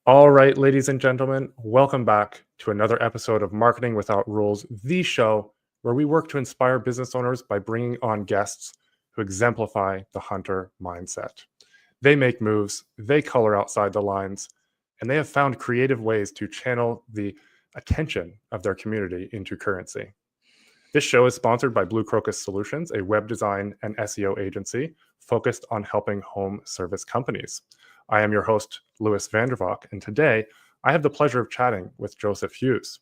All right, ladies and gentlemen, welcome back to another episode of Marketing Without Rules, the show where we work to inspire business owners by bringing on guests who exemplify the hunter mindset. They make moves, they color outside the lines, and they have found creative ways to channel the attention of their community into currency. This show is sponsored by Blue Crocus Solutions, a web design and SEO agency focused on helping home service companies. I am your host, Louis Vandervalk, and today I have the pleasure of chatting with Joseph Hughes.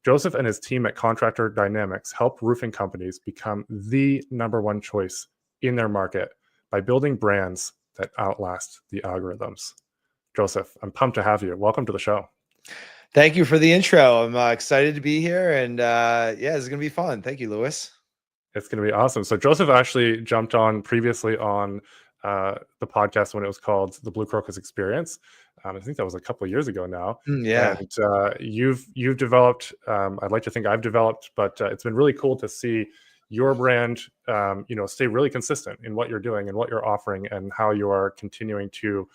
Joseph and his team at Contractor Dynamics help roofing companies become the number one choice in their market by building brands that outlast the algorithms. Joseph, I'm pumped to have you. Welcome to the show. Thank you for the intro. I'm excited to be here, and yeah, it's gonna be fun. Thank you, Louis. It's going to be awesome. So Joseph actually jumped on previously on the podcast when it was called the Blue Crocus Experience. I think that was a couple of years ago now. Yeah. And you've developed. I'd like to think I've developed, but it's been really cool to see your brand, stay really consistent in what you're doing and what you're offering, and how you are continuing to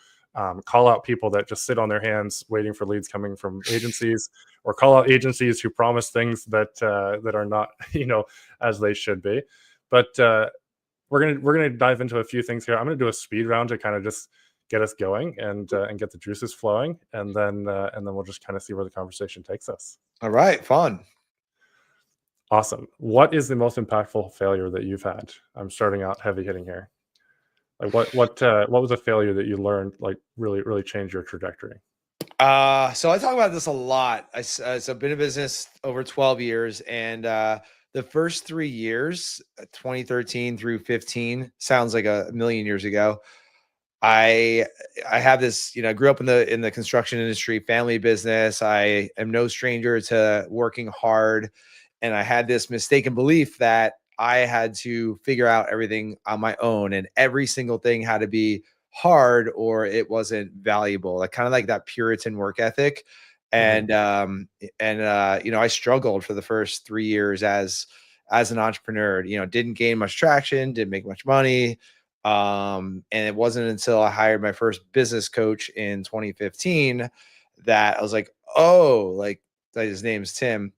call out people that just sit on their hands waiting for leads coming from agencies, or call out agencies who promise things that are not, as they should be. But we're gonna dive into a few things here. I'm gonna do a speed round to kind of just get us going and get the juices flowing, and then we'll just kind of see where the conversation takes us. All right, fun. Awesome. What is the most impactful failure that you've had? I'm starting out heavy hitting here. Like what was a failure that you learned like really changed your trajectory? So I talk about this a lot. So I've been in business over 12 years, and the first 3 years, 2013 through 15, sounds like a million years ago. I have this, I grew up in the construction industry, family business. I am no stranger to working hard, and I had this mistaken belief that I had to figure out everything on my own, and every single thing had to be hard or it wasn't valuable. Like kind of like that Puritan work ethic. Mhm. And I struggled for the first 3 years as an entrepreneur. Didn't gain much traction, didn't make much money. And it wasn't until I hired my first business coach in 2015 that I was like, oh, like his name's Tim.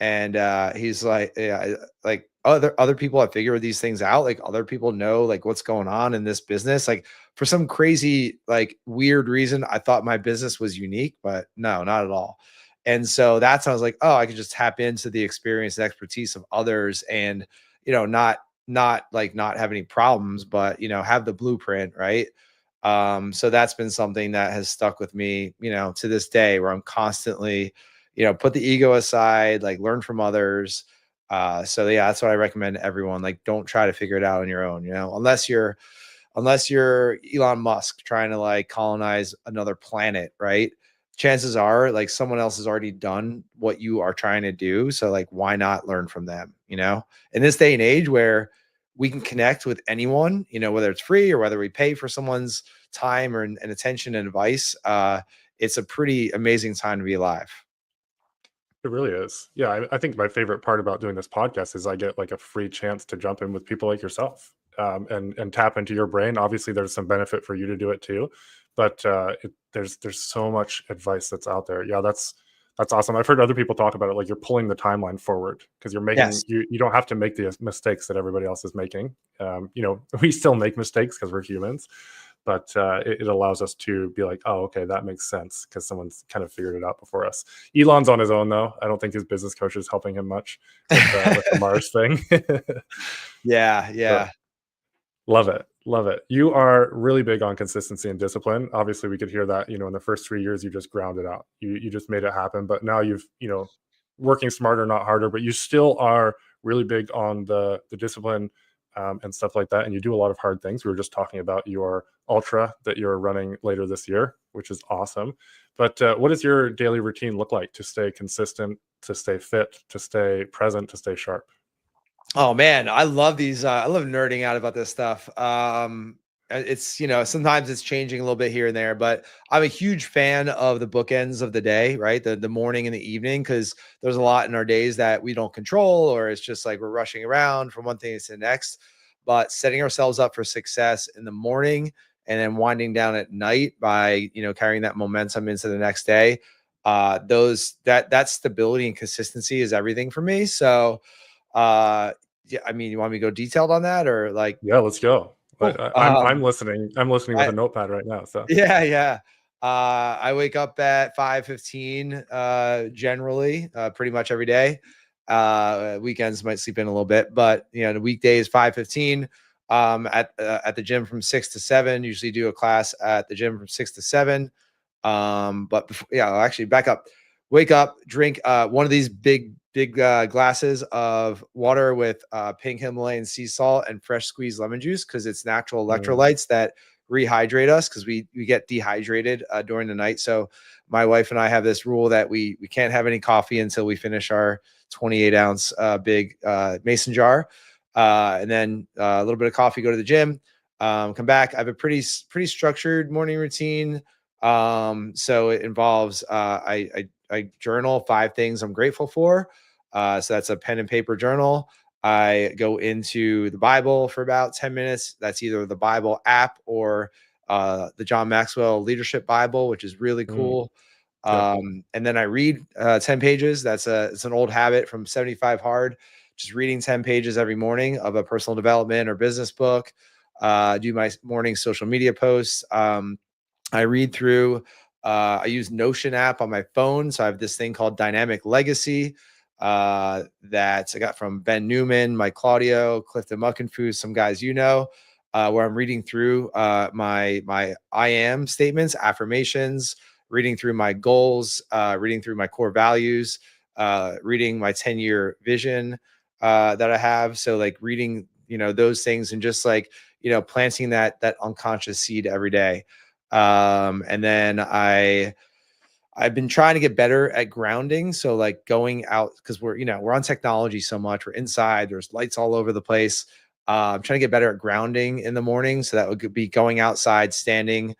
And he's like, yeah, like other people have figured these things out. Like other people know like what's going on in this business. Like for some crazy, like weird reason, I thought my business was unique, but no, not at all. And so that's when I was like, oh, I could just tap into the experience and expertise of others, and not have any problems, but have the blueprint, right? So that's been something that has stuck with me, to this day, where I'm constantly, put the ego aside, like learn from others. So yeah, that's what I recommend to everyone. Like, don't try to figure it out on your own, unless you're Elon Musk trying to like colonize another planet, right? Chances are like someone else has already done what you are trying to do. So like, why not learn from them? In this day and age where we can connect with anyone, whether it's free or whether we pay for someone's time and attention and advice, it's a pretty amazing time to be alive. It really is. Yeah, I think my favorite part about doing this podcast is I get like a free chance to jump in with people like yourself, and tap into your brain. Obviously, there's some benefit for you to do it too, but there's so much advice that's out there. Yeah, that's awesome. I've heard other people talk about it, like you're pulling the timeline forward because you're making Yes. you don't have to make the mistakes that everybody else is making. We still make mistakes because we're humans, but it allows us to be like, oh, okay, that makes sense because someone's kind of figured it out before us. Elon's on his own though. I don't think his business coach is helping him much with the Mars thing. Yeah. But Yeah. love it, love it. You are really big on consistency and discipline. Obviously, we could hear that. In the first 3 years, you just grounded out. You just made it happen. But now you've working smarter, not harder. But you still are really big on the discipline, and stuff like that. And you do a lot of hard things. We were just talking about your ultra that you're running later this year, which is awesome. But what does your daily routine look like to stay consistent, to stay fit, to stay present, to stay sharp? Oh man, I love these. I love nerding out about this stuff. It's sometimes it's changing a little bit here and there, but I'm a huge fan of the bookends of the day, right? The morning and the evening, because there's a lot in our days that we don't control, or it's just like we're rushing around from one thing to the next. But setting ourselves up for success in the morning and then winding down at night by, carrying that momentum into the next day. That stability and consistency is everything for me. So, yeah, I mean, you want me to go detailed on that, or like? Yeah, let's go. Cool. I'm listening. I'm listening with I, a notepad right now. So yeah, yeah. I wake up at 5:15, generally, pretty much every day. Weekends might sleep in a little bit, but the weekdays 5:15. At the gym from 6 to 7. Usually do a class at the gym from 6 to 7. But before, yeah, I'll actually back up. Wake up, drink one of these big glasses of water with pink Himalayan sea salt and fresh squeezed lemon juice, because it's natural electrolytes that rehydrate us, because we get dehydrated during the night. So my wife and I have this rule that we can't have any coffee until we finish our 28-ounce big mason jar, and then a little bit of coffee. Go to the gym, come back. I have a pretty structured morning routine. So it involves I journal 5 things I'm grateful for. So that's a pen and paper journal. I go into the Bible for about 10 minutes. That's either the Bible app or the John Maxwell Leadership Bible, which is really cool. yep. And then I read 10 pages. It's an old habit from 75 Hard, just reading 10 pages every morning of a personal development or business book. Do my morning social media posts. I read through, I use Notion app on my phone. So I have this thing called Dynamic Legacy that I got from Ben Newman, Mike Claudio, Clifton Muckenfoos, some guys, where I'm reading through my I am statements, affirmations, reading through my goals, reading through my core values, reading my 10-year vision that I have. So like reading, those things, and just like, planting that unconscious seed every day. And then I've been trying to get better at grounding. So like going out, because we're on technology so much. We're inside. There's lights all over the place. I'm trying to get better at grounding in the morning. So that would be going outside, standing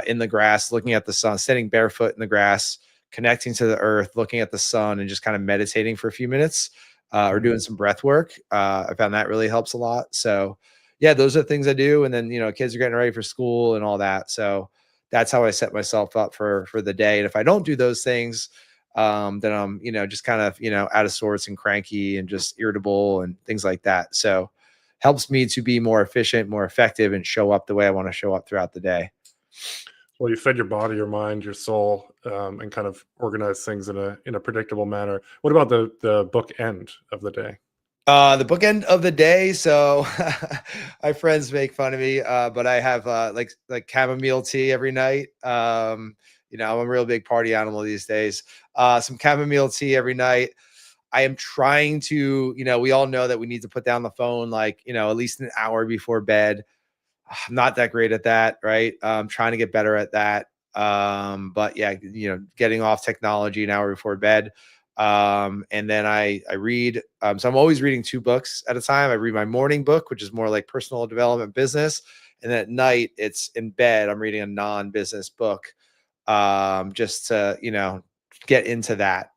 in the grass, looking at the sun, standing barefoot in the grass, connecting to the earth, looking at the sun, and just kind of meditating for a few minutes, or doing some breath work. I found that really helps a lot. So yeah, those are the things I do. And then, kids are getting ready for school and all that. So that's how I set myself up for the day. And if I don't do those things, then I'm, just kind of, out of sorts and cranky and just irritable and things like that. So helps me to be more efficient, more effective, and show up the way I want to show up throughout the day. Well, you fed your body, your mind, your soul, and kind of organize things in a predictable manner. What about the book end of the day? The bookend of the day. So my friends make fun of me, but I have like chamomile tea every night. I'm a real big party animal these days. Some chamomile tea every night. I am trying to, we all know that we need to put down the phone like, at least an hour before bed. I'm not that great at that, right? I'm trying to get better at that. But yeah, getting off technology an hour before bed. And then I read. So I'm always reading 2 books at a time. I read my morning book, which is more like personal development, business. And then at night, it's in bed, I'm reading a non-business book, just to, get into that.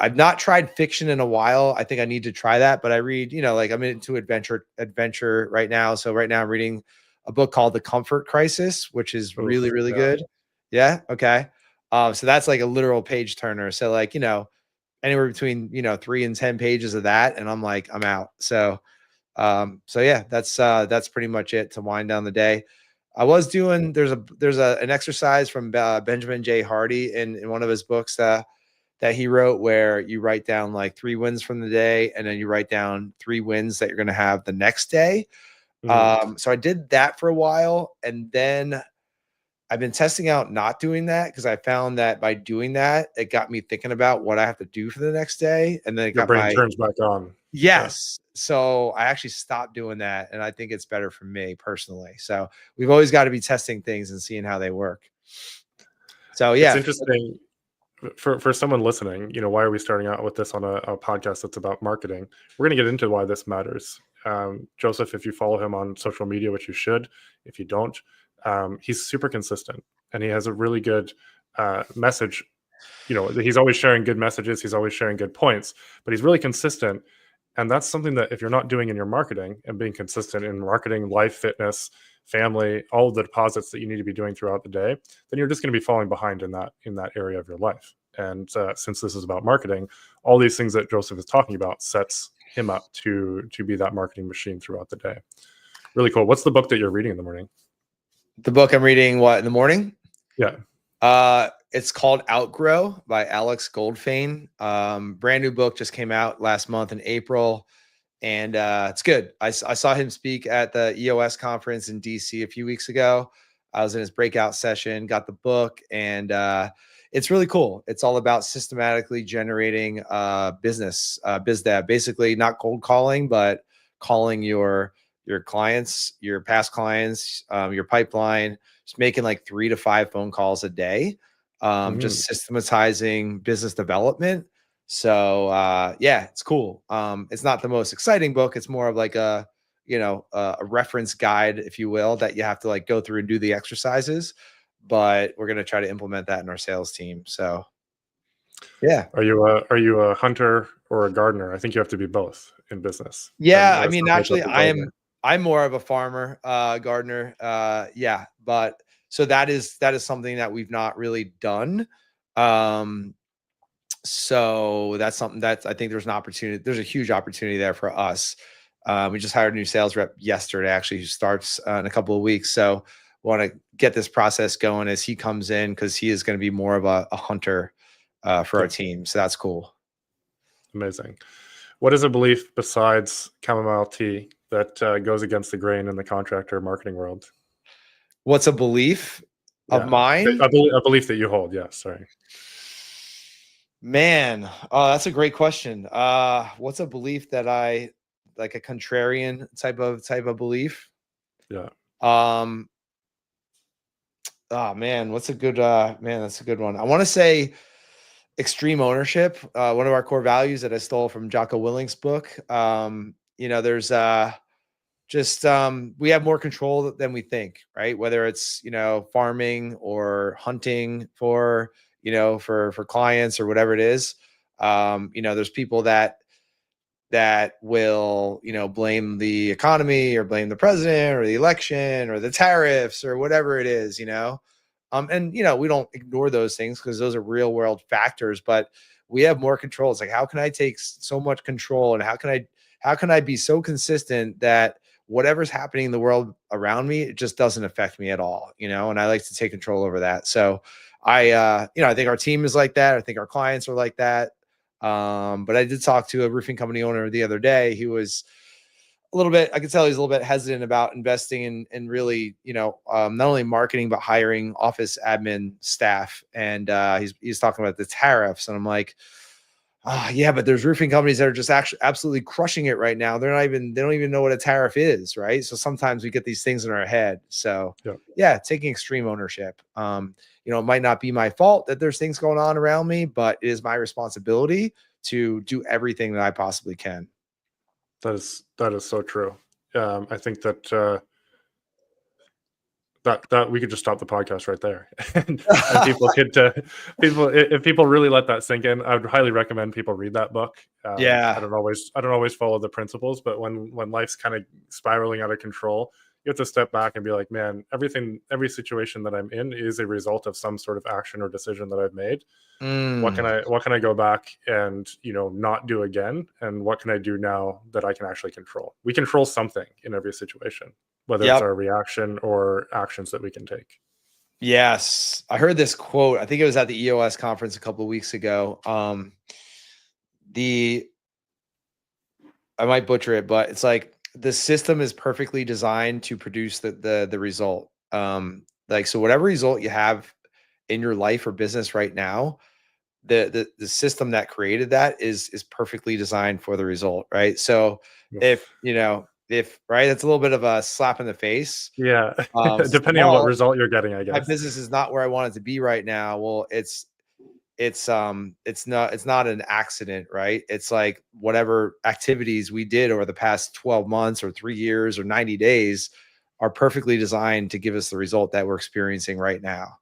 I've not tried fiction in a while. I think I need to try that, but I read, like I'm into adventure right now. So right now I'm reading a book called The Comfort Crisis, which is Oof, really, really yeah. good. Yeah. Okay. So that's like a literal page turner. So like, anywhere between, 3 and 10 pages of that. And I'm like, I'm out. So yeah, that's pretty much it to wind down the day. I was doing, there's an exercise from Benjamin J. Hardy in one of his books that he wrote, where you write down like 3 wins from the day, and then you write down 3 wins that you're going to have the next day. Mm. So I did that for a while, and then I've been testing out not doing that, because I found that by doing that, it got me thinking about what I have to do for the next day. And then it Your got brain my, turns back on. Yeah. yes. So I actually stopped doing that. And I think it's better for me personally. So we've always got to be testing things and seeing how they work. So It's yeah. interesting for someone listening. Why are we starting out with this on a podcast that's about marketing? We're going to get into why this matters. Joseph, if you follow him on social media, which you should, if you don't, he's super consistent, and he has a really good message. He's always sharing good messages. He's always sharing good points, but he's really consistent. And that's something that if you're not doing in your marketing and being consistent in marketing, life, fitness, family, all of the deposits that you need to be doing throughout the day, then you're just going to be falling behind in that area of your life. And since this is about marketing, all these things that Joseph is talking about sets him up to be that marketing machine throughout the day. Really cool. What's the book that you're reading in the morning? The book I'm reading, what, in the morning? Yeah. It's called Outgrow by Alex Goldfein. Brand new book, just came out last month in April, and it's good. I saw him speak at the EOS conference in DC a few weeks ago. I was in his breakout session, got the book, and it's really cool. It's all about systematically generating business, biz dev, basically not cold calling, but calling your clients, your past clients, your pipeline, just making like 3 to 5 phone calls a day, just systematizing business development. So yeah, it's cool. It's not the most exciting book. It's more of like a reference guide, if you will, that you have to like go through and do the exercises. But we're gonna try to implement that in our sales team. So yeah. Are you a hunter or a gardener? I think you have to be both in business. And Yeah, I it mean, sounds like actually, that's a gardener. I'm more of a farmer, gardener. Yeah, but so that is something that we've not really done. Um, so that's something that I think there's an opportunity. There's a huge opportunity there for us. We just hired a new sales rep yesterday, actually, who starts in a couple of weeks. So want to get this process going as he comes in, because he is going to be more of a hunter for our Yeah, team. So that's cool. amazing. What is a belief besides chamomile tea that goes against the grain in the contractor marketing world? What's a belief of Yeah, mine? a belief that you hold. Yeah, sorry. Man, that's a great question. What's a belief that I like, a contrarian type of belief? Yeah. Um, oh man, what's a good man, that's a good one. I want to say extreme ownership, one of our core values that I stole from Jocko Willink's book. There's just we have more control than we think, right? Whether it's farming or hunting for for clients or whatever it is. There's people that will blame the economy or blame the president or the election or the tariffs or whatever it is. And we don't ignore those things because those are real world factors, but we have more control. It's like, how can I take so much control, and how can I be so consistent that whatever's happening in the world around me, it just doesn't affect me at all, and I like to take control over that. So I think our team is like that. I think our clients are like that. But I did talk to a roofing company owner the other day. He was a little bit, I could tell he's a little bit hesitant about investing in really, not only marketing, but hiring office admin staff. And he's talking about the tariffs. And I'm like, yeah, but there's roofing companies that are just actually absolutely crushing it right now. They don't even know what a tariff is, right? So sometimes we get these things in our head. So Yeah. yeah, taking extreme ownership. It might not be my fault that there's things going on around me, but it is my responsibility to do everything that I possibly can. That is so true. I think that we could just stop the podcast right there, and people could if people really let that sink in, I would highly recommend people read that book. Yeah. I don't always follow the principles, but when life's kind of spiraling out of control, you have to step back and be like, man, every situation that I'm in is a result of some sort of action or decision that I've made. Mm, What can I go back and not do again, and what can I do now that I can actually control? We control something in every situation, whether it's yep. our reaction or actions that we can take. Yes. I heard this quote. I think it was at the EOS conference a couple of weeks ago. The I might butcher it, but it's like the system is perfectly designed to produce the result. Like, so whatever result you have in your life or business right now, the system that created that is perfectly designed for the result, right? So if Oof. if right, that's a little bit of a slap in the face. Yeah, It's like, depending on what well, result you're getting, I my guess. business is not where I want it to be right now. Well, it's not an accident, right? It's like whatever activities we did over the past 12 months or 3 years or 90 days are perfectly designed to give us the result that we're experiencing right now.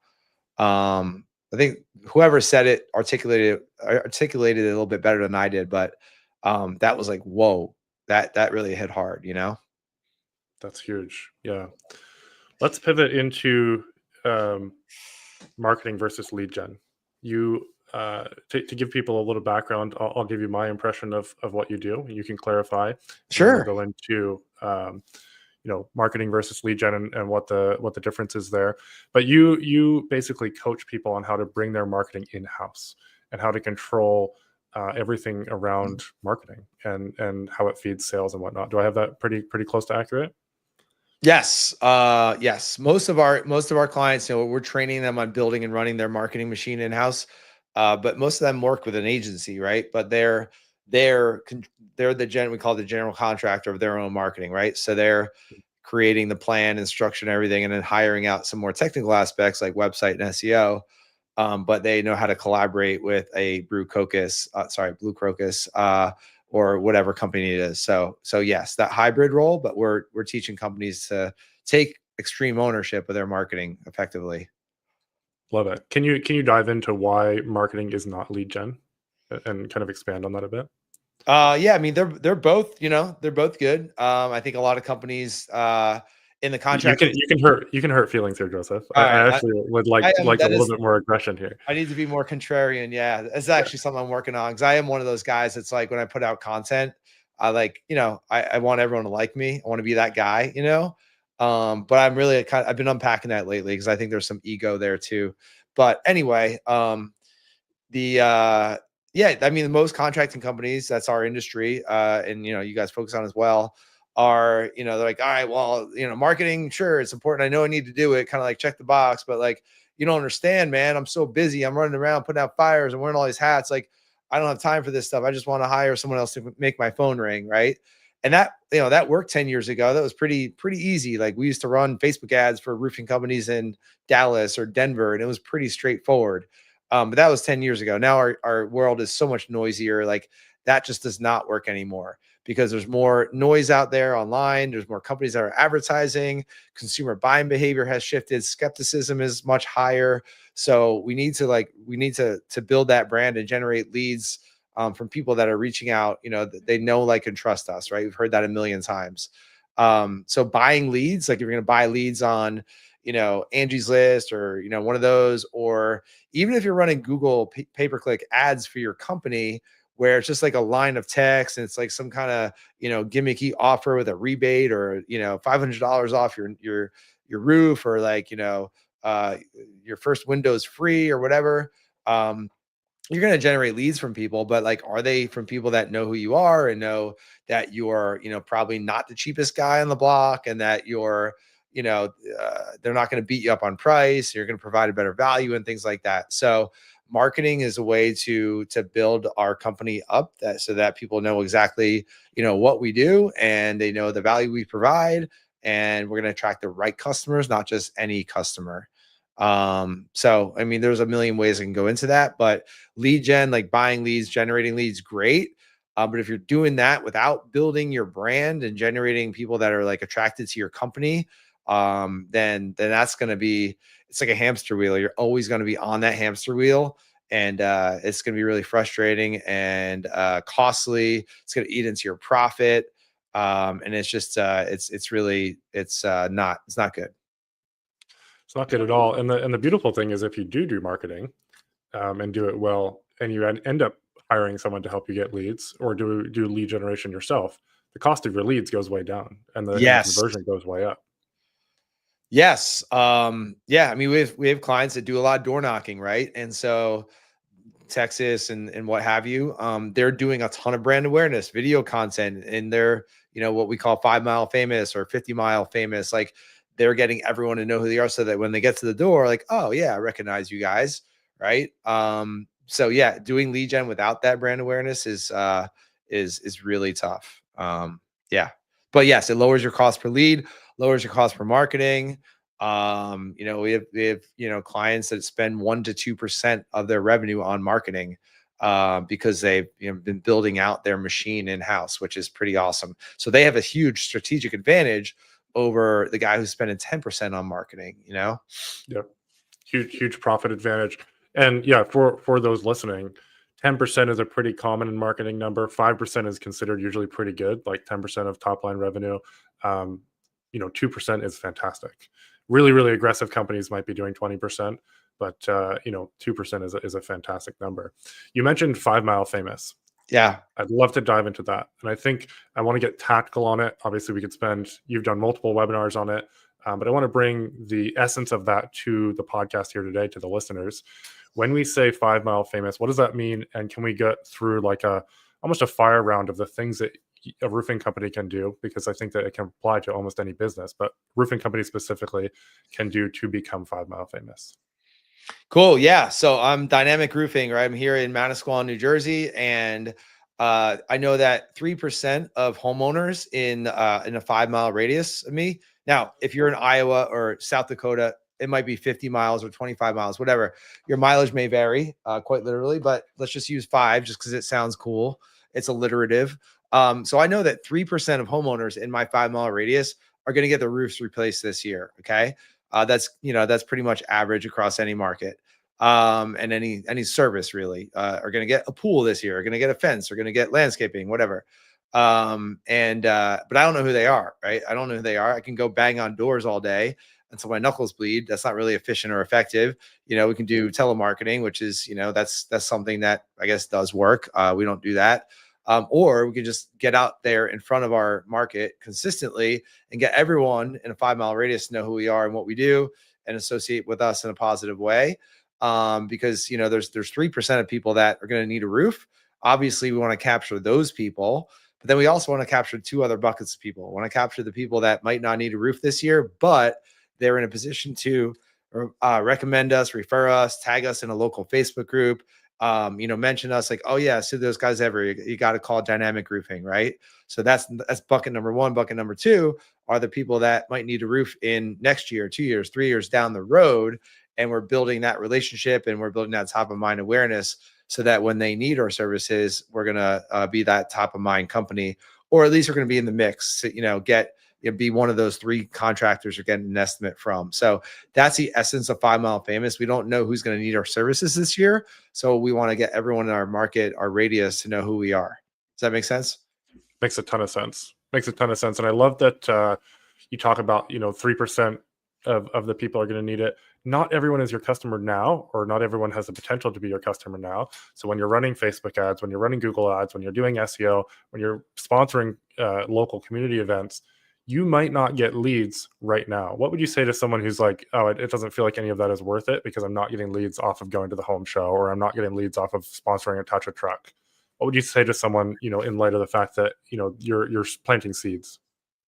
I think whoever said it articulated it a little bit better than I did, but That was like, whoa, that really hit hard, you know? That's huge. Yeah. Let's pivot into marketing versus lead gen. You to give people a little background, I'll give you my impression of what you do. You can clarify, and then we'll Sure. go into marketing versus lead gen and what the difference is there. But you basically coach people on how to bring their marketing in house and how to control everything around marketing and how it feeds sales and whatnot. Do I have that pretty close to accurate? Yes. Yes. Most of our clients, we're training them on building and running their marketing machine in-house. But most of them work with an agency, right? But they're we call it the general contractor of their own marketing, right? So they're creating the plan and structure and everything, and then hiring out some more technical aspects like website and SEO. But they know how to collaborate with a Blue Crocus, or whatever company it is. So yes, that hybrid role, but we're teaching companies to take extreme ownership of their marketing effectively. Love it. Can you dive into why marketing is not lead gen and kind of expand on that a bit? Yeah, I mean they're both, they're both good. I think a lot of companies in the You contracting. can hurt feelings here, Joseph. All I right, actually would like I am like a that little is bit more aggression here. I need to be more contrarian. Yeah, it's Yeah. actually something I'm working on because I am one of those guys. It's like when I put out content, I like, I want everyone to like me. I want to be that guy. But I've been unpacking that lately because I think there's some ego there too. But anyway, the yeah, I mean, the most contracting companies, that's our industry, and you guys focus on as well, are, they're like, all right, well, marketing, sure, it's important, I know I need to do it, kind of like check the box, but like, you don't understand, man, I'm so busy, I'm running around putting out fires and wearing all these hats, like, I don't have time for this stuff, I just want to hire someone else to make my phone ring, right? And that worked 10 years ago. That was pretty easy. Like, we used to run Facebook ads for roofing companies in Dallas or Denver, and it was pretty straightforward. But that was 10 years ago. Now our world is so much noisier. Like, that just does not work anymore because there's more noise out there online. There's more companies that are advertising. Consumer buying behavior has shifted. Skepticism is much higher. So we need to build that brand and generate leads from people that are reaching out. That they know, like, and trust us. Right? We've heard that a million times. So buying leads, like, if you're going to buy leads on, Angie's List, or one of those, or even if you're running Google pay-per-click ads for your company, where it's just like a line of text and it's like some kind of gimmicky offer with a rebate, or $500 off your roof, or like uh your first Windows free or whatever. You're going to generate leads from people, but like, are they from people that know who you are and know that you're, probably not the cheapest guy on the block, and that you're, they're not going to beat you up on price. You're going to provide a better value and things like that. So marketing is a way to build our company up, so that people know exactly, what we do, and they know the value we provide, and we're going to attract the right customers, not just any customer. So I mean, there's a million ways I can go into that, but lead gen, like buying leads, generating leads, great. But if you're doing that without building your brand and generating people that are like attracted to your company, then that's going to be, it's like a hamster wheel. You're always going to be on that hamster wheel, and it's going to be really frustrating and costly. It's going to eat into your profit, and it's just it's not good. It's not good at all. And the beautiful thing is, if you do marketing and do it well, and you end up hiring someone to help you get leads or do lead generation yourself, the cost of your leads goes way down, and the Yes. conversion goes way up. Yes. Yeah. I mean, we have clients that do a lot of door knocking, right? And so Texas and what have you, they're doing a ton of brand awareness, video content, and they're, what we call 5 mile famous or 50 mile famous. Like, they're getting everyone to know who they are, so that when they get to the door, like, oh yeah, I recognize you guys, right? So yeah, doing lead gen without that brand awareness is really tough. Yeah, but yes, it lowers your cost per lead, lowers your cost per marketing. We have clients that spend 1 to 2% of their revenue on marketing, because they've been building out their machine in house, which is pretty awesome. So they have a huge strategic advantage over the guy who's spending 10% on marketing. Yep. Huge profit advantage. And yeah, for those listening, 10% is a pretty common marketing number. 5% is considered usually pretty good, like 10% of top line revenue. Um, 2% is fantastic. Really, really aggressive companies might be doing 20%, but 2% is a fantastic number. You mentioned 5 Mile Famous. Yeah. I'd love to dive into that. And I think I want to get tactical on it. Obviously, you've done multiple webinars on it, but I want to bring the essence of that to the podcast here today, to the listeners. When we say 5 Mile Famous, what does that mean? And can we get through like almost a fire round of the things that a roofing company can do? Because I think that it can apply to almost any business, but roofing companies specifically can do to become 5 Mile Famous. Cool. Yeah. So I'm Dynamic Roofing, right? I'm here in Manasquan, New Jersey, and I know that 3% of homeowners in a 5 mile radius of me. Now, if you're in Iowa or South Dakota, it might be 50 miles or 25 miles, whatever. Your mileage may vary, quite literally, but let's just use 5 just because it sounds cool. It's alliterative. So I know that 3% of homeowners in my 5 mile radius are going to get the roofs replaced this year. Okay. That's pretty much average across any market, and any service really, are going to get a pool this year, are going to get a fence, are going to get landscaping, whatever. But I don't know who they are, right? I don't know who they are. I can go bang on doors all day until my knuckles bleed. That's not really efficient or effective. We can do telemarketing, which is, that's something that I guess does work. We don't do that. Or we can just get out there in front of our market consistently and get everyone in a 5 mile radius to know who we are and what we do and associate with us in a positive way. Because there's 3% of people that are going to need a roof. Obviously, we want to capture those people, but then we also want to capture 2 other buckets of people. We want to capture the people that might not need a roof this year, but they're in a position to recommend us, refer us, tag us in a local Facebook group, mention us like, oh yeah, see those guys ever. You got to call Dynamic Roofing, right? So that's bucket number 1. Bucket number 2 are the people that might need a roof in next year, 2 years, 3 years down the road. And we're building that relationship and we're building that top of mind awareness so that when they need our services, we're going to be that top of mind company, or at least we're going to be in the mix to, be one of those 3 contractors you're getting an estimate from. So that's the essence of 5 Mile Famous. We don't know who's going to need our services this year. So we want to get everyone in our market, our radius, to know who we are. Does that make sense? Makes a ton of sense. Makes a ton of sense. And I love that you talk about, 3% of the people are going to need it. Not everyone is your customer now, or not everyone has the potential to be your customer now. So when you're running Facebook ads, when you're running Google ads, when you're doing SEO, when you're sponsoring local community events, you might not get leads right now. What would you say to someone who's like, oh, it doesn't feel like any of that is worth it because I'm not getting leads off of going to the home show, or I'm not getting leads off of sponsoring a touch a truck? What would you say to someone, in light of the fact that, you're planting seeds?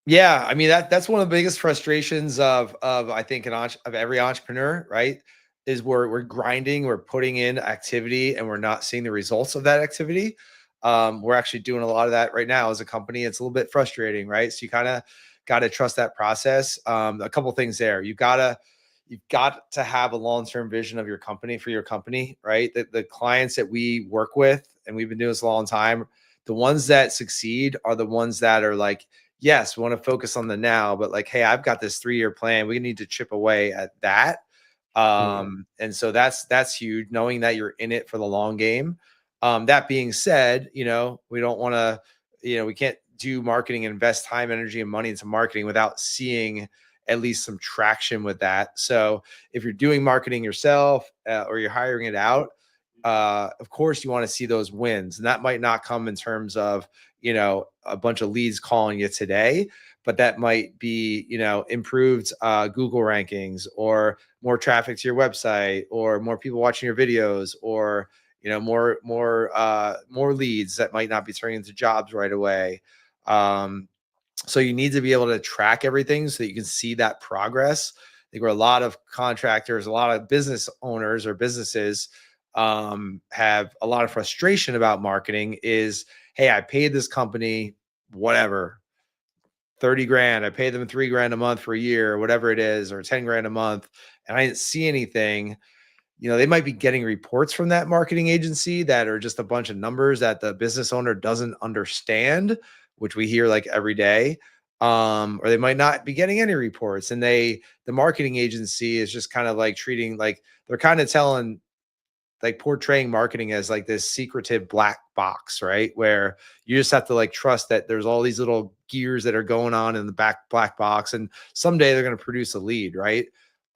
Yeah, I mean that's one of the biggest frustrations of I think of every entrepreneur, right? Is we're grinding, we're putting in activity, and we're not seeing the results of that activity. We're actually doing a lot of that right now as a company. It's a little bit frustrating, right? So you kind of got to trust that process. A couple things there. You've got to have a long-term vision of your company for your company, right? The clients that we work with, and we've been doing this a long time, the ones that succeed are the ones that are like, yes, we want to focus on the now, but like, hey, I've got this 3-year plan. We need to chip away at that. Mm. And so that's huge, knowing that you're in it for the long game. That being said, we don't want to, we can't do marketing and invest time, energy, and money into marketing without seeing at least some traction with that. So if you're doing marketing yourself, or you're hiring it out, of course you want to see those wins, and that might not come in terms of a bunch of leads calling you today, but that might be improved Google rankings, or more traffic to your website, or more people watching your videos, or more leads that might not be turning into jobs right away. So you need to be able to track everything so that you can see that progress. I think where a lot of contractors, a lot of business owners or businesses have a lot of frustration about marketing is, hey, I paid this company whatever, 30 grand. I paid them 3 grand a month for a year, or whatever it is, or 10 grand a month, and I didn't see anything. They might be getting reports from that marketing agency that are just a bunch of numbers that the business owner doesn't understand, which we hear like every day. Or they might not be getting any reports, and the marketing agency is just kind of like treating, like they're kind of telling like portraying marketing as like this secretive black box, right? Where you just have to like trust that there's all these little gears that are going on in the back black box, and someday they're going to produce a lead, right?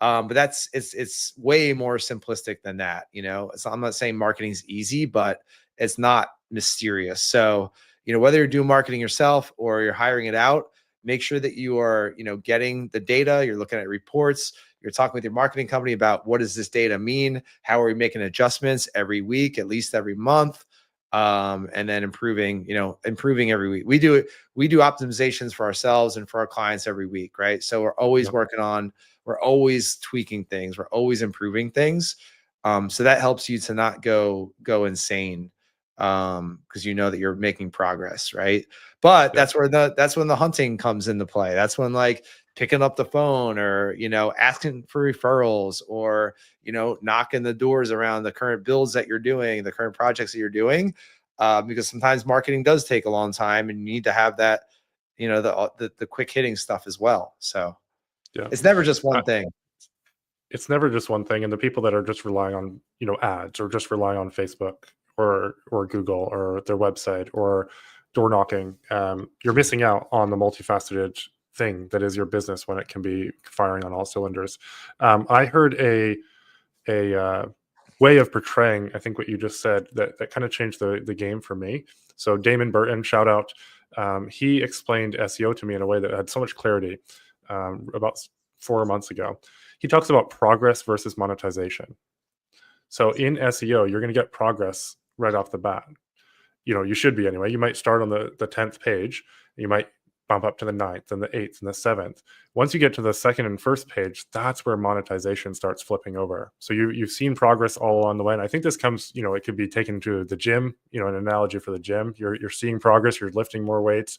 But it's way more simplistic than that, you know. So I'm not saying marketing's easy, but it's not mysterious. So, you know, whether you're doing marketing yourself or you're hiring it out, make sure that you are, you know, getting the data, you're looking at reports, you're talking with your marketing company about what does this data mean? How are we making adjustments every week, at least every month? And then improving, you know, improving every week. We do optimizations for ourselves and for our clients every week, right? So we're always Yep. working on, we're always tweaking things, we're always improving things. So that helps you to not go insane, because you know that you're making progress, right? But Yep. that's when the hunting comes into play. That's when like picking up the phone, or, you know, asking for referrals, or, you know, knocking the doors around the current builds that you're doing, the current projects that you're doing, because sometimes marketing does take a long time, and you need to have that, you know, the quick hitting stuff as well. So Yeah. it's never just one thing. It's never just one thing, and the people that are just relying on, you know, ads, or just relying on Facebook or Google or their website or door knocking, you're missing out on the multifaceted thing that is your business when it can be firing on all cylinders. I heard a way of portraying, I think, what you just said, that kind of changed the game for me. So Damon Burton, shout out. He explained SEO to me in a way that had so much clarity, about 4 months ago. He talks about progress versus monetization. So in SEO, you're going to get progress right off the bat. You know, you should be anyway. You might start on the 10th page. You might bump up to the ninth and the eighth and the seventh. Once you get to the second and first page, that's where monetization starts flipping over. So you've seen progress all along the way. And I think this comes, you know, it could be taken to the gym, you know, an analogy for the gym. You're seeing progress, you're lifting more weights,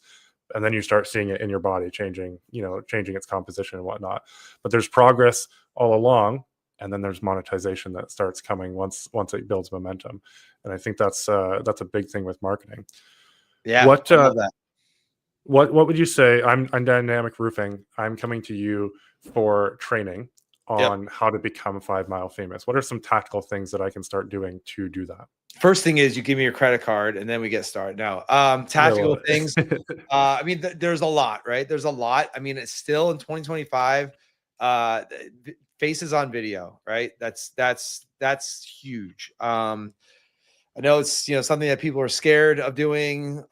and then you start seeing it in your body changing, you know, changing its composition and whatnot. But there's progress all along, and then there's monetization that starts coming once it builds momentum. And I think that's a big thing with marketing. Yeah, What I love that. what would you say? I'm Dynamic Roofing. I'm coming to you for training Yep. on how to become 5 Mile famous. What are some tactical things that I can start doing to do that? First thing is you give me your credit card and then we get started. Now, I tactical love things. it. I mean, there's a lot, right? There's a lot. I mean, it's still in 2025. Faces on video, right? That's huge. I know it's, you know, something that people are scared of doing.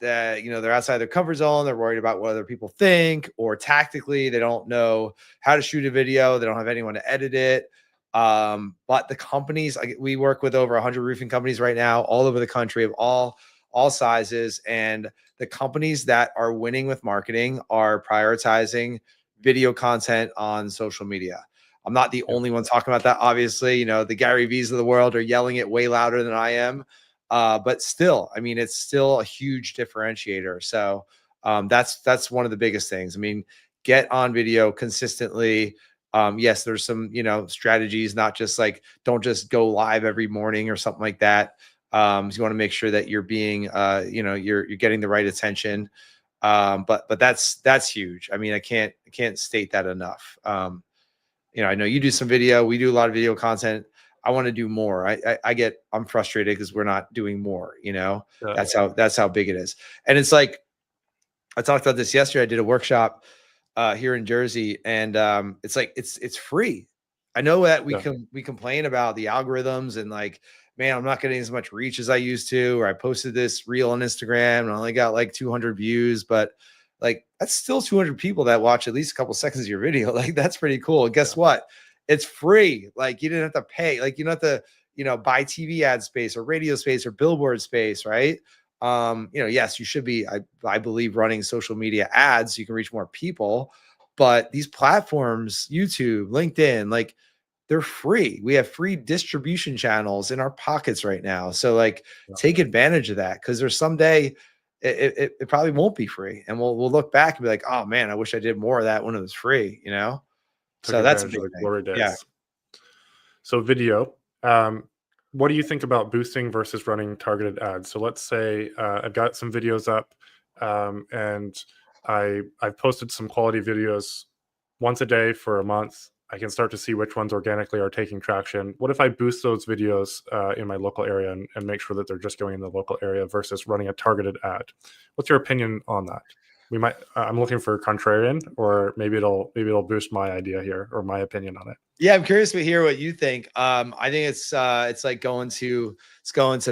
That, you know, they're outside their comfort zone. They're worried about what other people think, or tactically they don't know how to shoot a video. They don't have anyone to edit it. But the companies, like, we work with over 100 roofing companies right now, all over the country, of all sizes, and the companies that are winning with marketing are prioritizing video content on social media. I'm not the Yeah, only one talking about that. Obviously, you know, the Gary V's of the world are yelling it way louder than I am. But still, I mean, it's still a huge differentiator. So that's one of the biggest things. I mean, get on video consistently. Yes, there's some, you know, strategies, not just like, don't just go live every morning or something like that. So you want to make sure that you're being, you know, you're getting the right attention. But that's huge. I mean, I can't state that enough. You know, I know you do some video. We do a lot of video content. I want to do more. I'm frustrated because we're not doing more. You know, yeah, that's how big it is. And it's like, I talked about this yesterday. I did a workshop here in Jersey, and it's like it's free. I know that yeah, we complain about the algorithms and like, man, I'm not getting as much reach as I used to, or I posted this reel on Instagram and I only got like 200 views, but like that's still 200 people that watch at least a couple seconds of your video. Like that's pretty cool. And guess yeah. what? It's free. Like you didn't have to pay. Like you don't have to, you know, buy TV ad space or radio space or billboard space, right? You know, yes, you should be, I believe, running social media ads so you can reach more people. But these platforms, YouTube, LinkedIn, like they're free. We have free distribution channels in our pockets right now. So like Yeah. take advantage of that, because there's someday it probably won't be free. And we'll look back and be like, oh man, I wish I did more of that when it was free, you know? Took So that's a advantage of big the thing. glory Yeah. days. So video. What do you think about boosting versus running targeted ads? So let's say I've got some videos up, and I've posted some quality videos once a day for a month. I can start to see which ones organically are taking traction. What if I boost those videos in my local area and make sure that they're just going in the local area versus running a targeted ad? What's your opinion on that? We might. I'm looking for a contrarian, or maybe it'll boost my idea here or my opinion on it. Yeah, I'm curious to hear what you think. I think it's like going to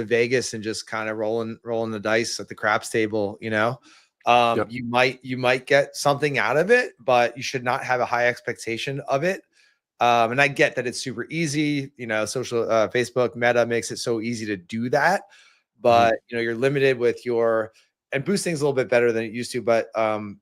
Vegas and just kind of rolling the dice at the craps table, you know. Yep. You might get something out of it, but you should not have a high expectation of it. And I get that it's super easy, you know, social Facebook Meta makes it so easy to do that, Hmm. but you know, you're limited with your and boosting's a little bit better than it used to, but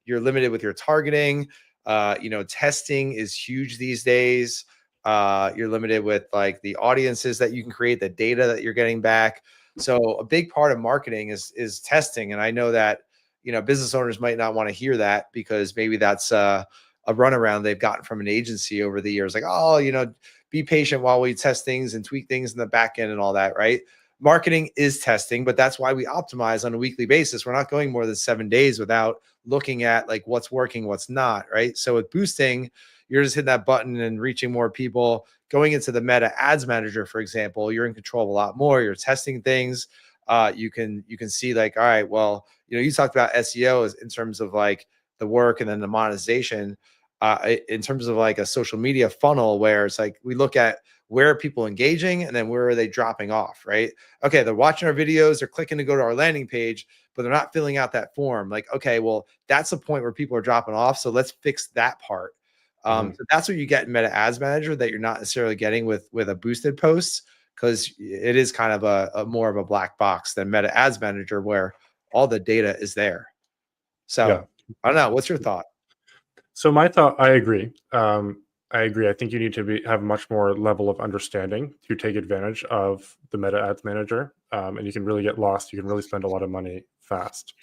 you're limited with your targeting. You know, testing is huge these days. You're limited with like the audiences that you can create, the data that you're getting back. So a big part of marketing is testing. And I know that, you know, business owners might not want to hear that because maybe that's a runaround they've gotten from an agency over the years. Like, oh, you know, be patient while we test things and tweak things in the back end and all that, right? Marketing is testing, but that's why we optimize on a weekly basis. We're not going more than 7 days without looking at like what's working, what's not, right? So with boosting, you're just hitting that button and reaching more people. Going into the Meta Ads Manager, for example, you're in control of a lot more. You're testing things. You can see like, all right, well, you know, you talked about SEO in terms of like the work and then the monetization. In terms of like a social media funnel, where it's like we look at where are people engaging and then where are they dropping off, right? Okay, they're watching our videos, they're clicking to go to our landing page, but they're not filling out that form. Like, okay, well, that's the point where people are dropping off. So let's fix that part. Hmm. So that's what you get in Meta Ads Manager that you're not necessarily getting with a boosted post, because it is kind of a more of a black box than Meta Ads Manager where all the data is there. Yeah. So I don't know. What's your thought? So my thought, I agree. I agree. I think you need to have much more level of understanding to take advantage of the Meta Ads Manager, and you can really get lost. You can really spend a lot of money fast.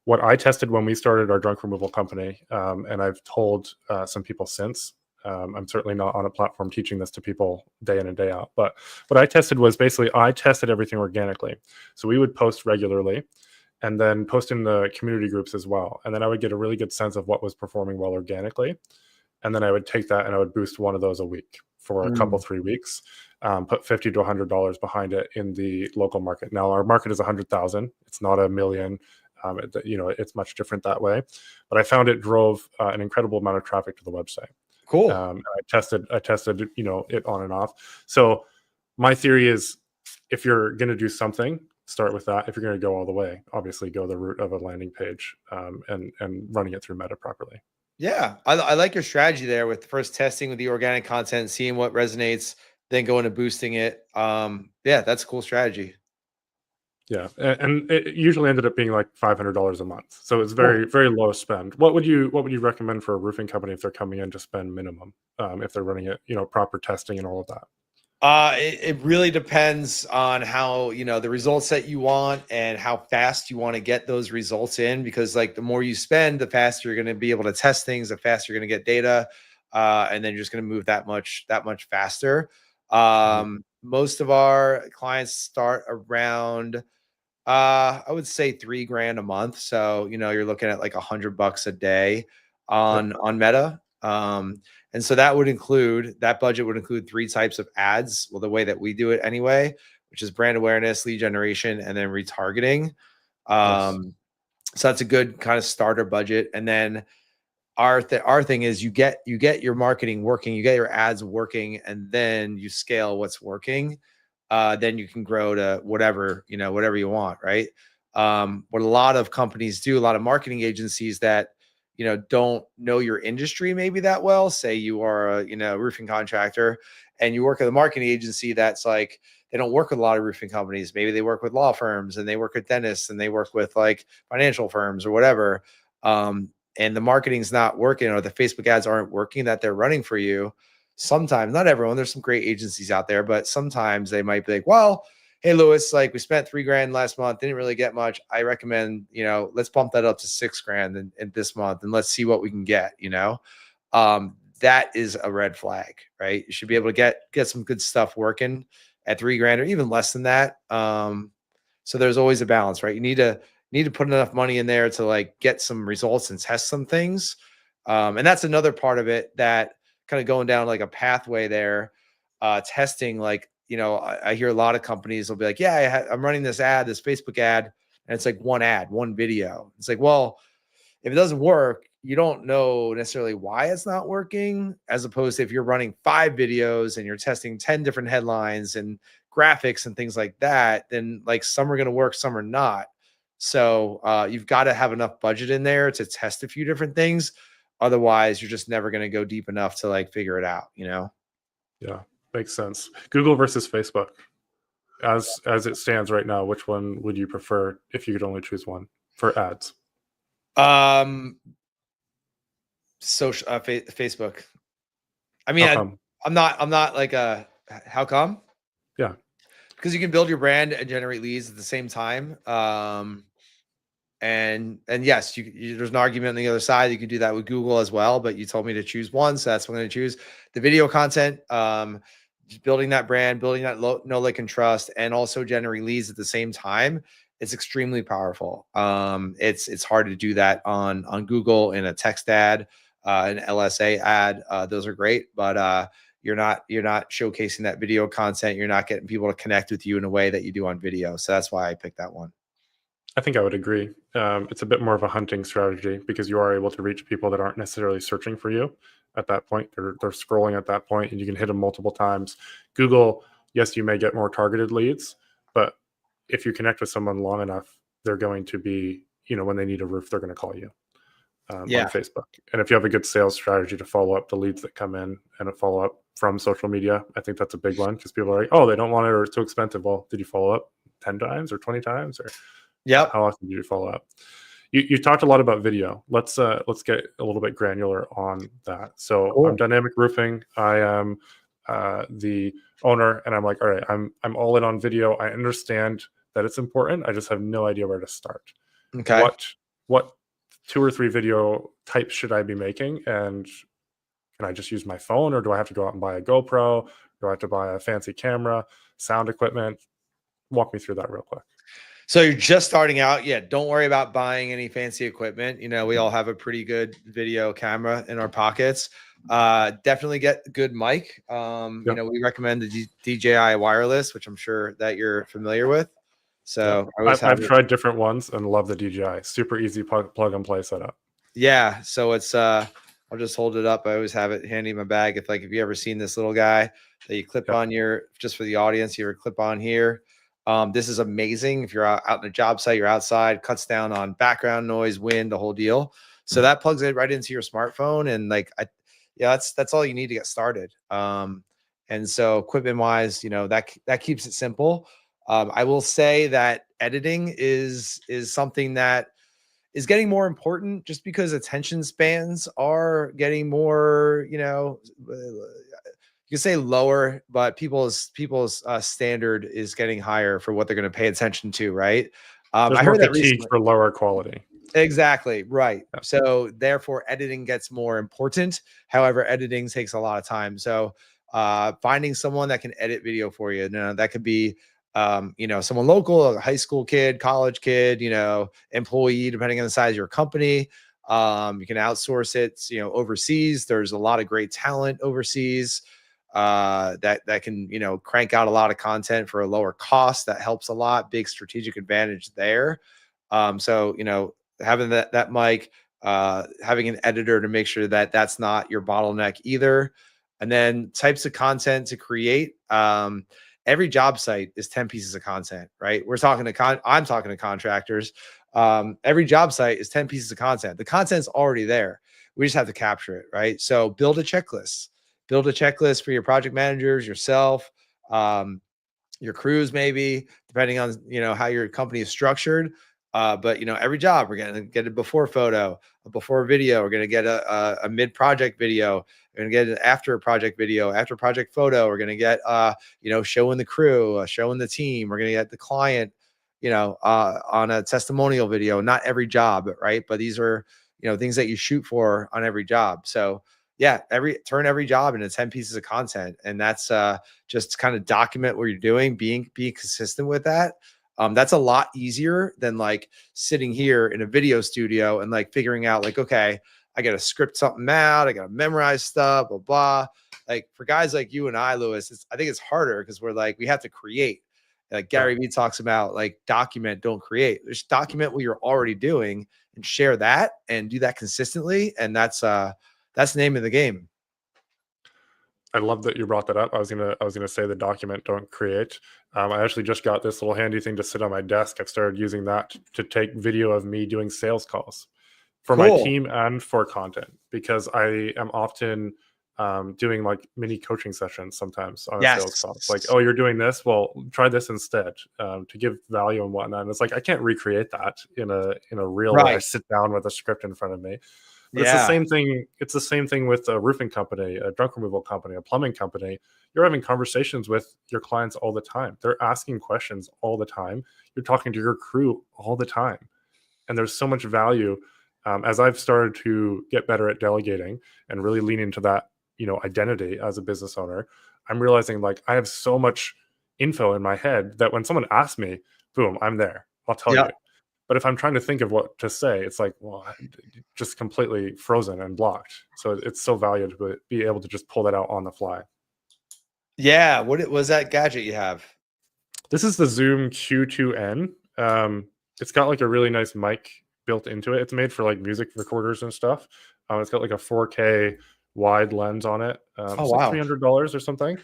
What I tested when we started our junk removal company, and I've told some people since. I'm certainly not on a platform teaching this to people day in and day out. But what I tested was basically I tested everything organically. So we would post regularly and then post in the community groups as well. And then I would get a really good sense of what was performing well organically. And then I would take that and I would boost one of those a week for a couple, Mm, 3 weeks, put $50 to $100 behind it in the local market. Now our market is 100,000. It's not a million. It's much different that way. But I found it drove an incredible amount of traffic to the website. cool. I tested, it on and off. So my theory is, if you're going to do something, start with that. If you're going to go all the way, obviously go the route of a landing page, and running it through Meta properly. Yeah, I like your strategy there with first testing with the organic content, seeing what resonates, then going to boosting it. Yeah, that's a cool strategy. Yeah, and it usually ended up being like $500 a month, so it's Cool. very very low spend. What would you recommend for a roofing company if they're coming in to spend minimum, if they're running it, proper testing and all of that? It really depends on how, you know, the results that you want and how fast you want to get those results in, because like the more you spend, the faster you're going to be able to test things, the faster you're going to get data. And then you're just going to move that much faster. Mhm. Most of our clients start around I would say 3 grand a month. So, you know, you're looking at like $100 a day Yep. on Meta. And so that budget would include three types of ads. Well, the way that we do it anyway, which is brand awareness, lead generation, and then retargeting. Yes. Um, so that's a good kind of starter budget. And then our thing is you get your marketing working, you get your ads working, and then you scale what's working. Then you can grow to whatever you want, right? What a lot of companies do, a lot of marketing agencies that don't know your industry maybe that well. Say you are a roofing contractor, and you work at a marketing agency that's like they don't work with a lot of roofing companies. Maybe they work with law firms, and they work with dentists, and they work with like financial firms or whatever. Um, and the marketing's not working, or the Facebook ads aren't working that they're running for you. Sometimes, not everyone, there's some great agencies out there, but sometimes they might be like, well, hey, Lewis, like we spent 3 grand last month, didn't really get much. I recommend, let's bump that up to 6 grand in this month, and let's see what we can get. That is a red flag, right? You should be able to get some good stuff working at 3 grand or even less than that. So there's always a balance, right? You need to put enough money in there to like get some results and test some things. And that's another part of it that kind of going down like a pathway there, testing, like, I hear a lot of companies will be like, yeah, I'm running this ad, this Facebook ad, and it's like one ad, one video. It's like, well, if it doesn't work, you don't know necessarily why it's not working, as opposed to if you're running 5 videos and you're testing 10 different headlines and graphics and things like that, then like some are going to work, some are not. So you've got to have enough budget in there to test a few different things. Otherwise, you're just never going to go deep enough to like figure it out, Yeah, makes sense. Google versus Facebook. As it stands right now, which one would you prefer if you could only choose one for ads? Social Facebook. I How mean, come? I'm not like how come? Yeah. Because you can build your brand and generate leads at the same time. And yes, there's an argument on the other side. You can do that with Google as well, but you told me to choose one, so that's what I'm going to choose. The video content, just building that brand, building that know, like, and trust, and also generating leads at the same time. It's extremely powerful. It's hard to do that on Google in a text ad, an LSA ad. Those are great, but you're not showcasing that video content. You're not getting people to connect with you in a way that you do on video. So that's why I picked that one. I think I would agree. It's a bit more of a hunting strategy because you are able to reach people that aren't necessarily searching for you at that point. They're scrolling at that point, and you can hit them multiple times. Google, yes, you may get more targeted leads, but if you connect with someone long enough, they're going to be, when they need a roof, they're going to call you on Facebook. And if you have a good sales strategy to follow up the leads that come in and a follow up from social media, I think that's a big one because people are like, oh, they don't want it or it's too expensive. Well, did you follow up 10 times or 20 times or how often do you follow up? You talked a lot about video. Let's get a little bit granular on that. So cool. I'm Dynamic Roofing. I am the owner, and I'm like, all right, I'm all in on video. I understand that it's important. I just have no idea where to start. Okay. What 2 or 3 video types should I be making? And can I just use my phone, or do I have to go out and buy a GoPro? Do I have to buy a fancy camera, sound equipment? Walk me through that real quick. So you're just starting out. Yeah. Don't worry about buying any fancy equipment. We all have a pretty good video camera in our pockets. Definitely get a good mic. We recommend the DJI wireless, which I'm sure that you're familiar with. So I've tried different ones and love the DJI. Super easy plug and play setup. Yeah. So it's, I'll just hold it up. I always have it handy in my bag. If you ever seen this little guy that you clip on just for the audience, you ever clip on here. This is amazing. If you're out in a job site, you're outside, cuts down on background noise, wind, the whole deal. So that plugs it right into your smartphone. And that's all you need to get started. And so equipment wise, that keeps it simple. I will say that editing is something that is getting more important just because attention spans are getting more, you can say lower, but people's standard is getting higher for what they're going to pay attention to, right? I heard that recently for lower quality. Exactly, right. Yeah. So therefore, editing gets more important. However, editing takes a lot of time. So finding someone that can edit video for you, that could be someone local, a high school kid, college kid, employee, depending on the size of your company. You can outsource it, overseas. There's a lot of great talent overseas that can, crank out a lot of content for a lower cost. That helps a lot. Big strategic advantage there. So, having that mic, having an editor to make sure that that's not your bottleneck either. And then types of content to create. Every job site is 10 pieces of content, right? I'm talking to contractors. Every job site is 10 pieces of content. The content's already there. We just have to capture it, right? So build a checklist. Build a checklist for your project managers, yourself, your crews, maybe, depending on, how your company is structured. But every job we're going to get a before photo, a before video. We're going to get a mid-project video. We're going to get an after project video, after project photo. We're going to get, showing the crew, showing the team. We're going to get the client, on a testimonial video. Not every job, right? But these are, things that you shoot for on every job. So yeah, turn every job into 10 pieces of content. And that's just kind of document what you're doing, being consistent with that. That's a lot easier than sitting here in a video studio and figuring out okay, I got to script something out. I got to memorize stuff, blah, blah. Like for guys like you and I, Lewis, I think it's harder because we're like, we have to create. Like Yeah. Gary Vee talks about, like, document, don't create. Just document what you're already doing and share that and do that consistently. And that's the name of the game. I love that you brought that up. I was gonna say the document, don't create. I actually just got this little handy thing to sit on my desk. I've started using that to take video of me doing sales calls for my Cool. team and for content because I am often doing like mini coaching sessions sometimes on a sales call. It's like, Yes. oh, you're doing this, well, try this instead to give value and whatnot. And it's like I can't recreate that in a reel where I Right. sit down with a script in front of me. But it's the Yeah. same thing. It's the same thing with a roofing company, a junk removal company, a plumbing company. You're having conversations with your clients all the time. They're asking questions all the time. You're talking to your crew all the time, and there's so much value. As I've started to get better at delegating and really lean into that, identity as a business owner, I'm realizing like I have so much info in my head that when someone asks me, boom, I'm there. I'll tell Yeah. you. But if I'm trying to think of what to say, it's like, well, just completely frozen and blocked. So it's so valuable to be able to just pull that out on the fly. Yeah. What was that gadget you have? This is the Zoom Q2N. It's got like a really nice mic built into it. It's made for like music recorders and stuff. It's got like a 4K wide lens on it. Oh, It's like wow. $300 or something.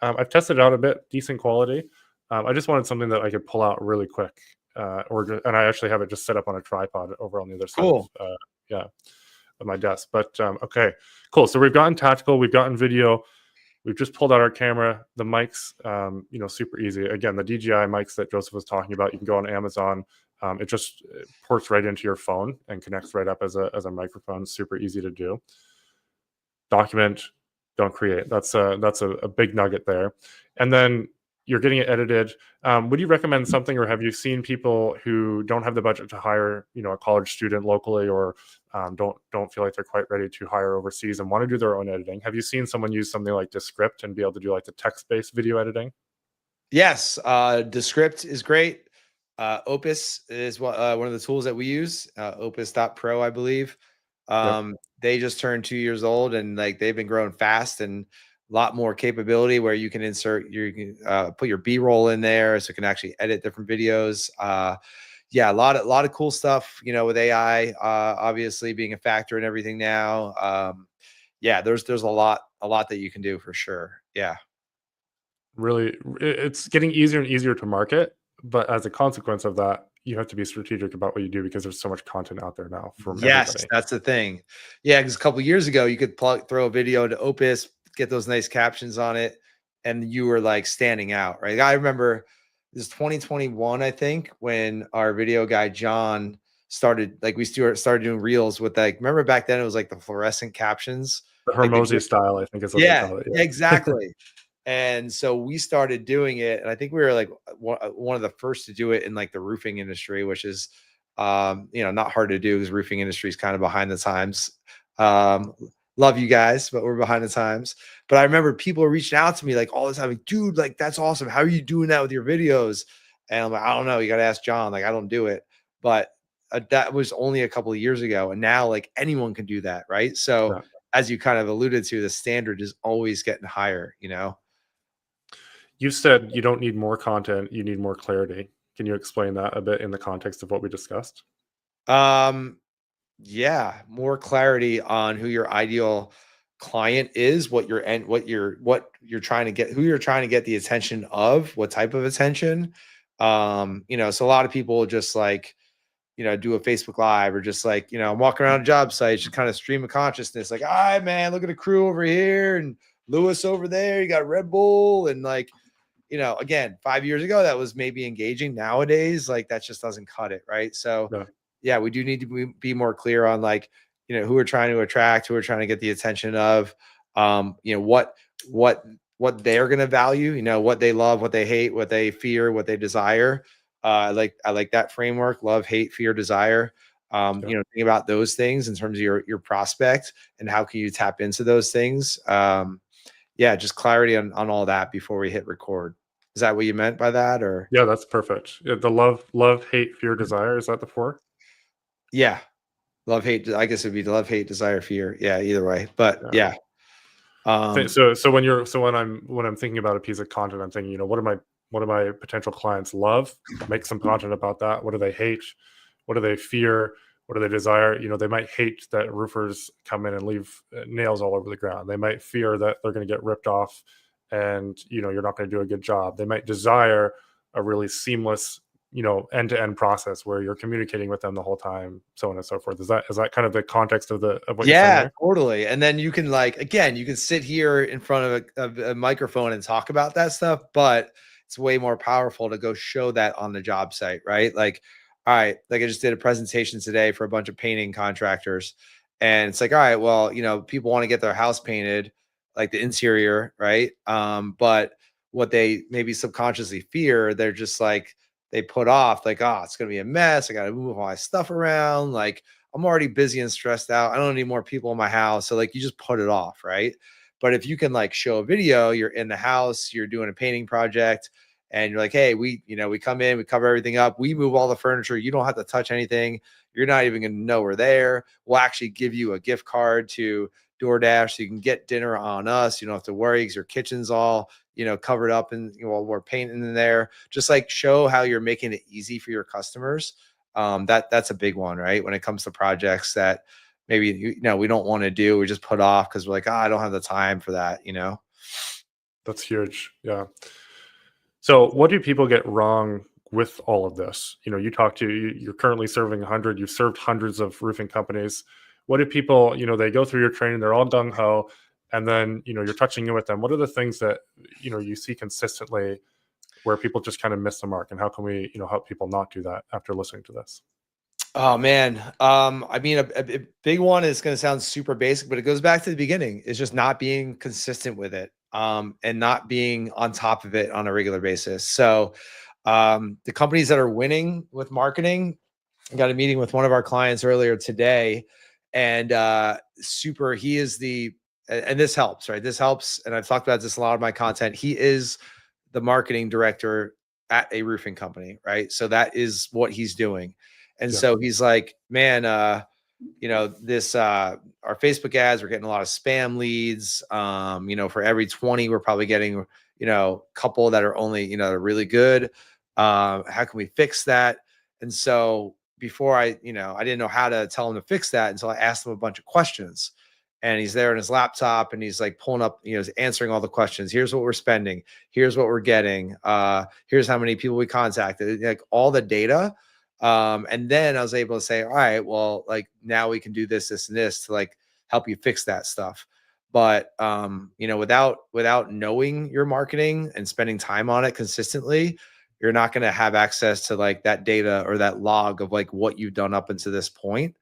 I've tested it out a bit, decent quality. I just wanted something that I could pull out really quick, and I actually have it just set up on a tripod over on the other side of Cool. yeah of my desk. But okay, cool. So we've gotten tactical, we've gotten video, we've just pulled out our camera, the mics, super easy. Again, the DJI mics that Joseph was talking about, you can go on Amazon. It ports right into your phone and connects right up as a microphone. Super easy to do. Document, don't create. That's a big nugget there. And then you're getting it edited. Would you recommend something, or have you seen people who don't have the budget to hire, a college student locally, or don't feel like they're quite ready to hire overseas and want to do their own editing? Have you seen someone use something like Descript and be able to do like the text-based video editing? Yes. Descript is great. Opus is one of the tools that we use. Opus.pro, I believe. Yep. They just turned 2 years old, and like they've been growing fast and a lot more capability where you can put your B-roll in there so you can actually edit different videos. Yeah, a lot of cool stuff, with AI, obviously being a factor in everything now. Yeah, there's a lot that you can do for sure. Yeah. Really, it's getting easier and easier to market, but as a consequence of that, you have to be strategic about what you do because there's so much content out there now from Yes, everybody. that's the thing. Yeah, because a couple years ago, you could throw a video into Opus, get those nice captions on it, and you were like standing out, right? I remember this 2021, I think, when our video guy John started, like we started doing reels with like, remember back then it was like the fluorescent captions, The like Hormozy style, I think is what they yeah, call it. Yeah. exactly. And so we started doing it, and I think we were like one of the first to do it in like the roofing industry, which is not hard to do because roofing industry is kind of behind the times. Um, love you guys, but we're behind the times. But I remember people reaching out to me like all the time, like, dude, like that's awesome. How are you doing that with your videos? And I'm like, I don't know. You got to ask John. Like, I don't do it. But that was only a couple of years ago, and now like anyone can do that, right? So Yeah. as you kind of alluded to, the standard is always getting higher. You said you don't need more content, you need more clarity. Can you explain that a bit in the context of what we discussed? Um, yeah, more clarity on who your ideal client is, what you're trying to get, who you're trying to get the attention of, what type of attention. So a lot of people just like, do a Facebook Live or just like, I'm walking around a job site, just kind of stream of consciousness, like, all right, man, look at the crew over here and Lewis over there. You got Red Bull and like, again, 5 years ago, that was maybe engaging. Nowadays, like that just doesn't cut it, right? So, Yeah. yeah, we do need to be more clear on like, who we're trying to attract, who we're trying to get the attention of, what they're going to value, what they love, what they hate, what they fear, what they desire. I like that framework: love, hate, fear, desire. Yeah. Think about those things in terms of your prospect and how can you tap into those things. Yeah, just clarity on all that before we hit record. Is that what you meant by that? Or Yeah, that's perfect. Yeah, the love, hate, fear, desire, is that the 4? yeah, Love, hate, I guess it'd be love, hate, desire, fear. Yeah, either way. But Yeah. yeah. So when I'm thinking about a piece of content, I'm thinking, what do my potential clients love? Make some content about that. What do they hate? What do they fear? What do they desire? They might hate that roofers come in and leave nails all over the ground. They might fear that they're going to get ripped off, and you're not going to do a good job. They might desire a really seamless, end-to-end process where you're communicating with them the whole time, so on and so forth. Is that kind of the context of what you're saying Yeah, there? totally. And then you can again, you can sit here in front of a microphone and talk about that stuff, but it's way more powerful to go show that on the job site, right? Like, all right, like I just did a presentation today for a bunch of painting contractors. And it's like, all right, well, people want to get their house painted, like the interior, right? But what they maybe subconsciously fear, they're just like, they put off, like, oh, it's gonna be a mess. I gotta move all my stuff around. Like, I'm already busy and stressed out. I don't need more people in my house. So like you just put it off, right? But if you can like show a video, you're in the house, you're doing a painting project, and you're like, hey, we come in, we cover everything up, we move all the furniture, you don't have to touch anything. You're not even gonna know we're there. We'll actually give you a gift card to DoorDash so you can get dinner on us. You don't have to worry because your kitchen's all covered up and we're painting in there. Just like show how you're making it easy for your customers. That's a big one, right? When it comes to projects that maybe we don't want to do, we just put off because we're like, I don't have the time for that. That's huge. Yeah. So, what do people get wrong with all of this? You're currently serving 100, you've served hundreds of roofing companies. What do people, they go through your training, they're all gung ho, and then, you're touching in with them. What are the things that, you see consistently where people just kind of miss the mark? And how can we, help people not do that after listening to this? Oh man. I mean, a big one is going to sound super basic, but it goes back to the beginning. It's just not being consistent with it, and not being on top of it on a regular basis. So, the companies that are winning with marketing, I got a meeting with one of our clients earlier today, and he is and this helps, right? This helps, and I've talked about this a lot of my content. He is the marketing director at a roofing company, right? So that is what he's doing. And Yeah. so he's like, man, this our Facebook ads, we're getting a lot of spam leads. For every 20, we're probably getting, a couple that are only, they're really good. How can we fix that? And so before I didn't know how to tell him to fix that until I asked him a bunch of questions. And he's there on his laptop and he's like pulling up, he's answering all the questions. Here's what we're spending. Here's what we're getting. Here's how many people we contacted, like all the data. And then I was able to say, all right, well, like now we can do this, this, and this to like help you fix that stuff. But without knowing your marketing and spending time on it consistently, you're not going to have access to like that data or that log of like what you've done up until this point.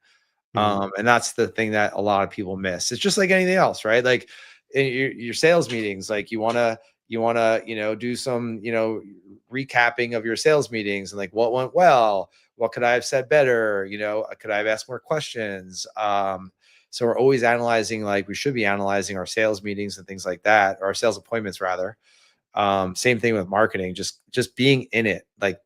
Mhm. And that's the thing that a lot of people miss. It's just like anything else, right? Like in your sales meetings, like you want to do some recapping of your sales meetings and like what went well, what could I have said better, could I have asked more questions. So we're always analyzing, like we should be analyzing our sales meetings and things like that, or our sales appointments rather. Same thing with marketing, just being in it. Like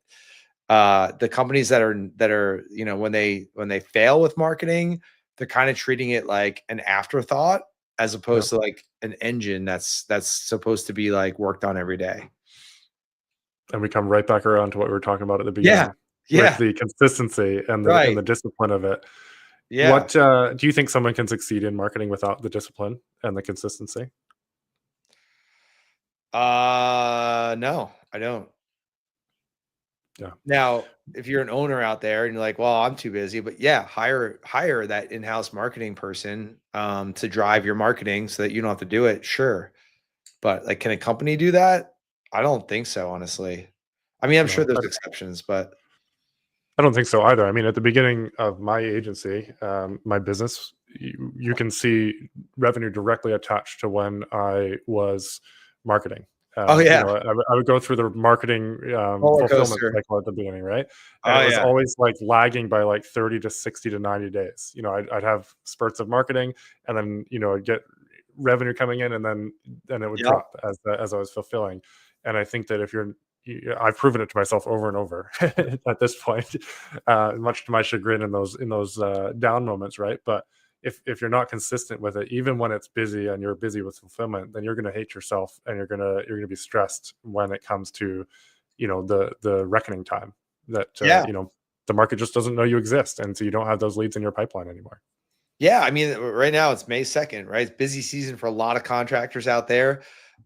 the companies that are when they fail with marketing, they're kind of treating it like an afterthought as Yeah. opposed to like an engine that's supposed to be like worked on every day. And we come right back around to what we were talking about at the Yeah. beginning with Yeah. the consistency and the Right. discipline of it. Yeah. What do you think someone can succeed in marketing without the discipline and the consistency? No, I don't. Yeah. Now, if you're an owner out there and you're like, well, I'm too busy, but yeah, hire that in-house marketing person to drive your marketing so that you don't have to do it. Sure. But like, can a company do that? I don't think so, honestly. I mean, I'm sure No, there's exceptions, but I don't think so either. I mean, at the beginning of my agency, my business, you can see revenue directly attached to when I was marketing. oh yeah, I would go through the marketing roller fulfillment coaster. cycle at the beginning, right? And Oh it was yeah, always like lagging by like 30 to 60 to 90 days. I'd have spurts of marketing, and then I'd get revenue coming in, and then it would yep, drop as I was fulfilling. And I think that if you're I've proven it to myself over and over at this point, much to my chagrin in those down moments, right? But if you're not consistent with it, even when it's busy and you're busy with fulfillment, then you're going to hate yourself and you're gonna be stressed when it comes to, the reckoning time that Yeah. the market just doesn't know you exist, and so you don't have those leads in your pipeline anymore. Yeah, I mean, right now it's May 2nd, right? It's busy season for a lot of contractors out there.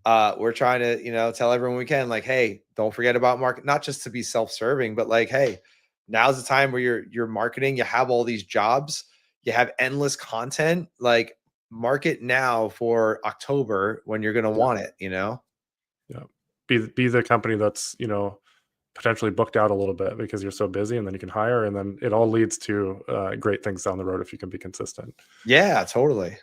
We're trying to, tell everyone we can, like, hey, don't forget about market, not just to be self-serving, but like, hey, now's the time where you're marketing, you have all these jobs, you have endless content, like market now for October when you're gonna Yeah, want it. yeah. Be the company that's potentially booked out a little bit because you're so busy, and then you can hire, and then it all leads to great things down the road if you can be consistent. Yeah, totally.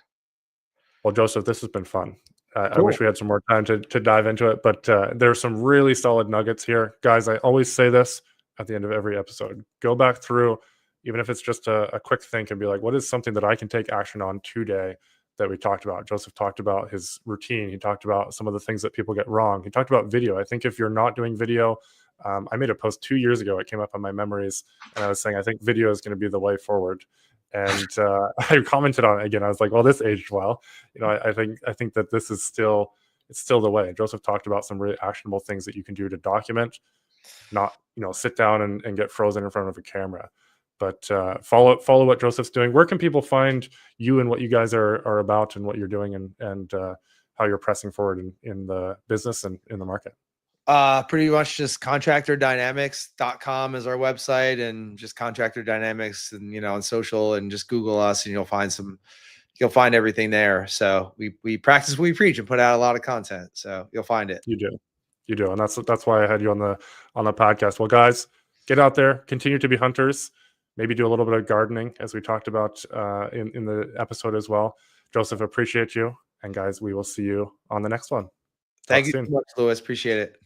Well, Joseph, this has been fun. I Cool. wish we had some more time to dive into it, but there are some really solid nuggets here, guys. I always say this at the end of every episode: go back through, even if it's just a quick think, and be like, what is something that I can take action on today that we talked about? Joseph talked about his routine. He talked about some of the things that people get wrong. He talked about video. I think if you're not doing video, I made a post 2 years ago. It came up on my memories, and I was saying I think video is going to be the way forward. And I commented on it again. I was like, well, this aged well. I think that this is still, it's still the way. Joseph talked about some really actionable things that you can do to document, not sit down and get frozen in front of a camera. But follow what Joseph's doing. Where can people find you and what you guys are about and what you're doing, and how you're pressing forward in the business and in the market? Pretty much just contractordynamics.com is our website, and just Contractor Dynamics, and on social, and just Google us and you'll find everything there. So we practice what we preach and put out a lot of content. So you'll find it. You do. You do. And that's why I had you on the podcast. Well, guys, get out there, continue to be hunters, maybe do a little bit of gardening, as we talked about in the episode as well. Joseph, appreciate you. And guys, we will see you on the next one. Talk Thank you soon. so much, Louis. Appreciate it.